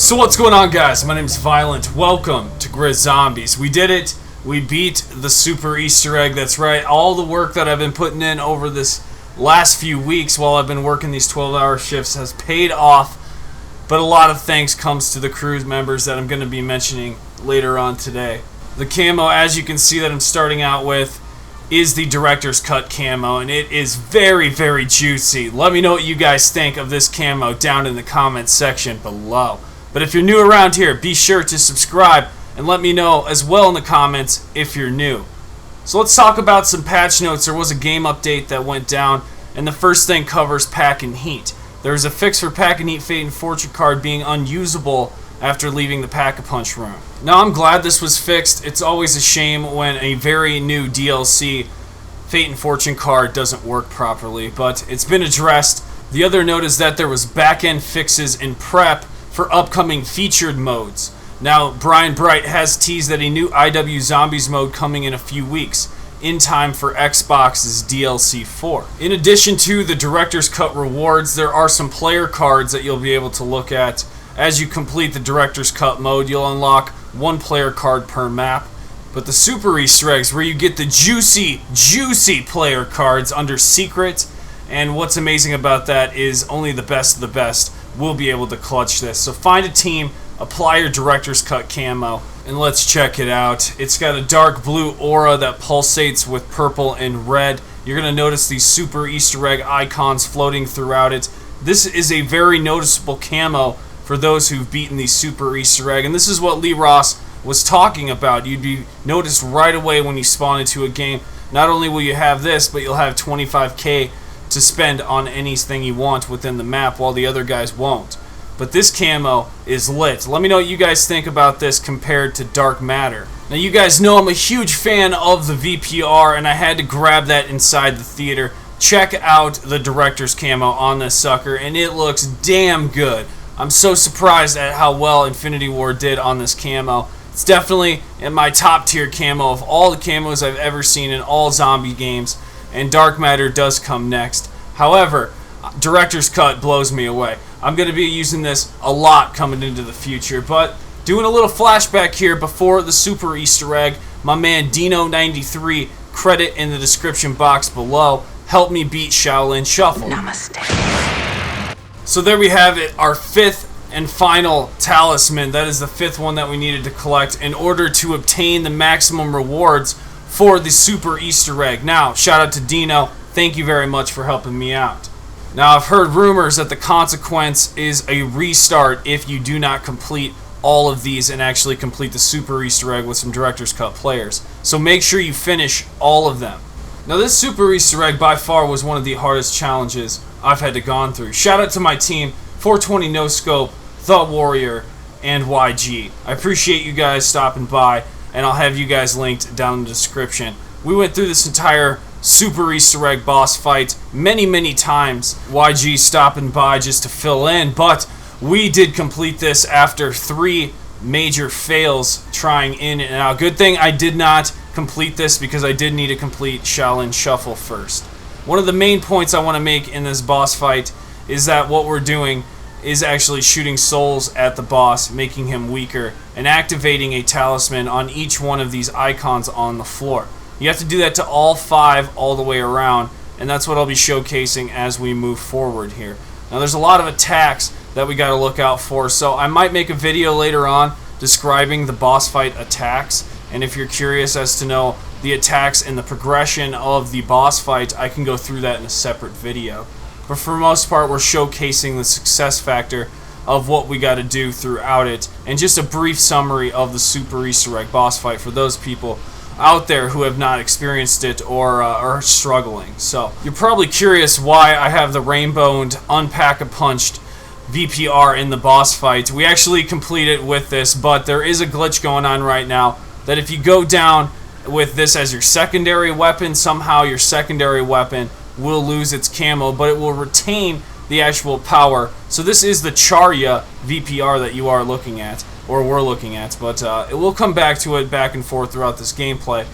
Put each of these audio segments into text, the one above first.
So what's going on, guys? My name is Violent. Welcome to IWZombies. We did it. We beat the super Easter egg. That's right. All the work that I've been putting in over this last few weeks while I've been working these 12-hour shifts has paid off. But a lot of thanks comes to the crew members that I'm going to be mentioning later on today. The camo, as you can see that I'm starting out with, is the director's cut camo, and it is very, very juicy. Let me know what you guys think of this camo down in the comments section below. But if you're new around here, be sure to subscribe and let me know as well in the comments if you're new. So let's talk about some patch notes. There was a game update that went down, and the first thing covers Pack and Heat. There's a fix for Pack and Heat Fate and Fortune card being unusable after leaving the Pack-a-Punch room. Now, I'm glad this was fixed. It's always a shame when a very new DLC Fate and Fortune card doesn't work properly, but it's been addressed. The other note is that there was back-end fixes in prep for upcoming featured modes. Now, Brian Bright has teased that a new IWZombies mode coming in a few weeks, in time for Xbox's DLC 4. In addition to the Director's Cut rewards, there are some player cards that you'll be able to look at. As you complete the Director's Cut mode, you'll unlock one player card per map. But the Super Easter eggs, where you get the juicy, juicy player cards under Secret, and what's amazing about that is only the best of the best will be able to clutch this. So find a team, apply your Director's Cut camo, and let's check it out. It's got a dark blue aura that pulsates with purple and red. You're going to notice these super Easter egg icons floating throughout it. This is a very noticeable camo for those who've beaten the super Easter egg, and this is what Lee Ross was talking about. You'd be noticed right away when you spawn into a game. Not only will you have this, but you'll have 25k to spend on anything you want within the map, while the other guys won't. But this camo is lit. Let me know what you guys think about this compared to Dark Matter. Now, you guys know I'm a huge fan of the VPR, and I had to grab that inside the theater. Check out the director's camo on this sucker, and it looks damn good. I'm so surprised at how well Infinity Ward did on this camo. It's definitely in my top tier camo of all the camos I've ever seen in all zombie games, and Dark Matter does come next. However, Director's Cut blows me away. I'm going to be using this a lot coming into the future, but doing a little flashback here before the super Easter egg, my man Dino93, credit in the description box below, helped me beat Shaolin Shuffle. Namaste. So there we have it, our fifth and final talisman. That is the fifth one that we needed to collect in order to obtain the maximum rewards for the super Easter egg. Now, shout out to Dino. Thank you very much for helping me out. Now, I've heard rumors that the consequence is a restart if you do not complete all of these and actually complete the super Easter egg with some Director's Cut players. So make sure you finish all of them. Now, this super Easter egg by far was one of the hardest challenges I've had to gone through. Shout out to my team, 420 No Scope, The Warrior, and YG. I appreciate you guys stopping by, and I'll have you guys linked down in the description. We went through this entire super Easter egg boss fight many, many times. YG stopping by just to fill in, but we did complete this after 3 major fails trying in and out. Good thing I did not complete this because I did need to complete Shaolin Shuffle first. One of the main points I want to make in this boss fight is that what we're doing is actually shooting souls at the boss, making him weaker, and activating a talisman on each one of these icons on the floor. You have to do that to all 5 all the way around, and that's what I'll be showcasing as we move forward here. Now, there's a lot of attacks that we got to look out for, so I might make a video later on describing the boss fight attacks, and if you're curious as to know the attacks and the progression of the boss fight, I can go through that in a separate video. But for the most part, we're showcasing the success factor of what we got to do throughout it, and just a brief summary of the super Easter egg boss fight for those people out there who have not experienced it or are struggling. So you're probably curious why I have the rainbowed, unpack-a-punched VPR in the boss fight. We actually completed with this, but there is a glitch going on right now that if you go down with this as your secondary weapon, somehow your secondary weapon will lose its camo, but it will retain the actual power. So this is the Charya VPR that you are looking at, or we're looking at, but it will come back to it back and forth throughout this gameplay.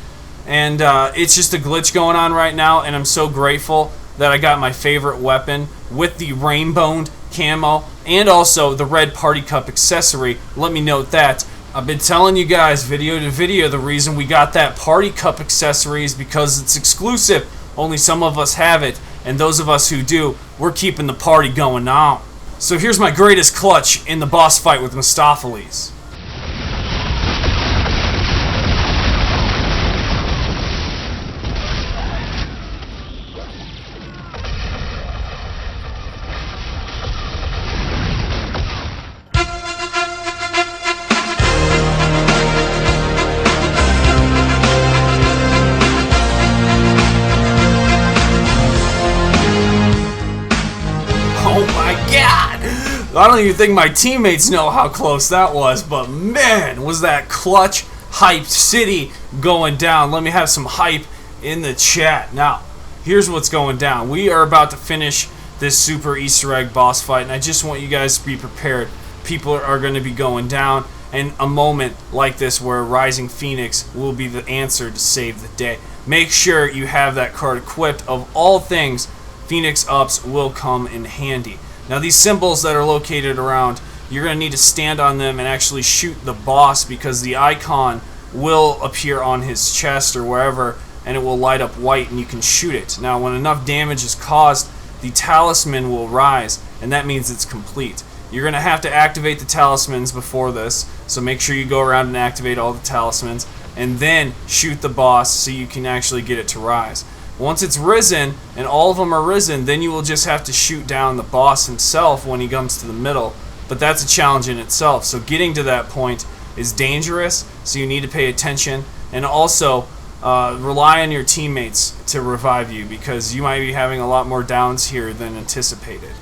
And it's just a glitch going on right now, and I'm so grateful that I got my favorite weapon with the rainbowed camo, and also the red party cup accessory. Let me note that. I've been telling you guys video to video the reason we got that party cup accessory is because it's exclusive. Only some of us have it, and those of us who do, we're keeping the party going on. So here's my greatest clutch in the boss fight with Mephistopheles. Oh my god! I don't even think my teammates know how close that was, but man, was that clutch hyped city going down. Let me have some hype in the chat. Now, here's what's going down. We are about to finish this super Easter egg boss fight, and I just want you guys to be prepared. People are going to be going down, and a moment like this where Rising Phoenix will be the answer to save the day. Make sure you have that card equipped. Of all things, Phoenix ups will come in handy. Now these symbols that are located around, you're going to need to stand on them and actually shoot the boss because the icon will appear on his chest or wherever and it will light up white and you can shoot it. Now when enough damage is caused, the talisman will rise and that means it's complete. You're going to have to activate the talismans before this, so make sure you go around and activate all the talismans and then shoot the boss so you can actually get it to rise. Once it's risen, and all of them are risen, then you will just have to shoot down the boss himself when he comes to the middle. But that's a challenge in itself. So getting to that point is dangerous, so you need to pay attention. And also, rely on your teammates to revive you, because you might be having a lot more downs here than anticipated.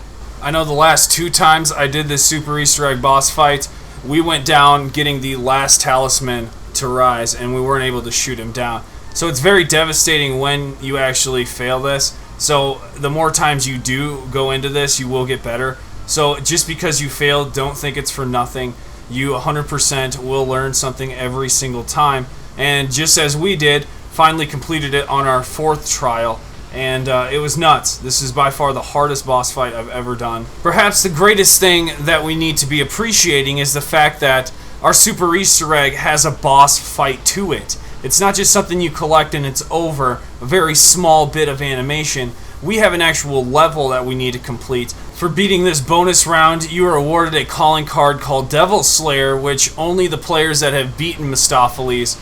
I know the last 2 times I did this Super Easter Egg boss fight, we went down getting the last talisman to rise, and we weren't able to shoot him down. So it's very devastating when you actually fail this. So the more times you do go into this, you will get better. So just because you failed, don't think it's for nothing. You 100% will learn something every single time. And just as we did, finally completed it on our 4th trial. And it was nuts. This is by far the hardest boss fight I've ever done. Perhaps the greatest thing that we need to be appreciating is the fact that our Super Easter Egg has a boss fight to it. It's not just something you collect and it's over, a very small bit of animation. We have an actual level that we need to complete. For beating this bonus round, you are awarded a calling card called Devil Slayer, which only the players that have beaten Mephistopheles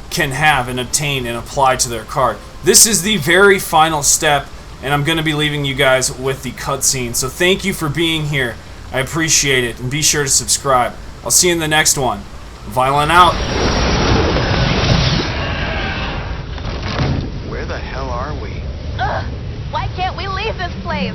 can have and obtain and apply to their card. This is the very final step, and I'm going to be leaving you guys with the cutscene. So thank you for being here. I appreciate it, and be sure to subscribe. I'll see you in the next one. Violent out. Why can't we leave this place?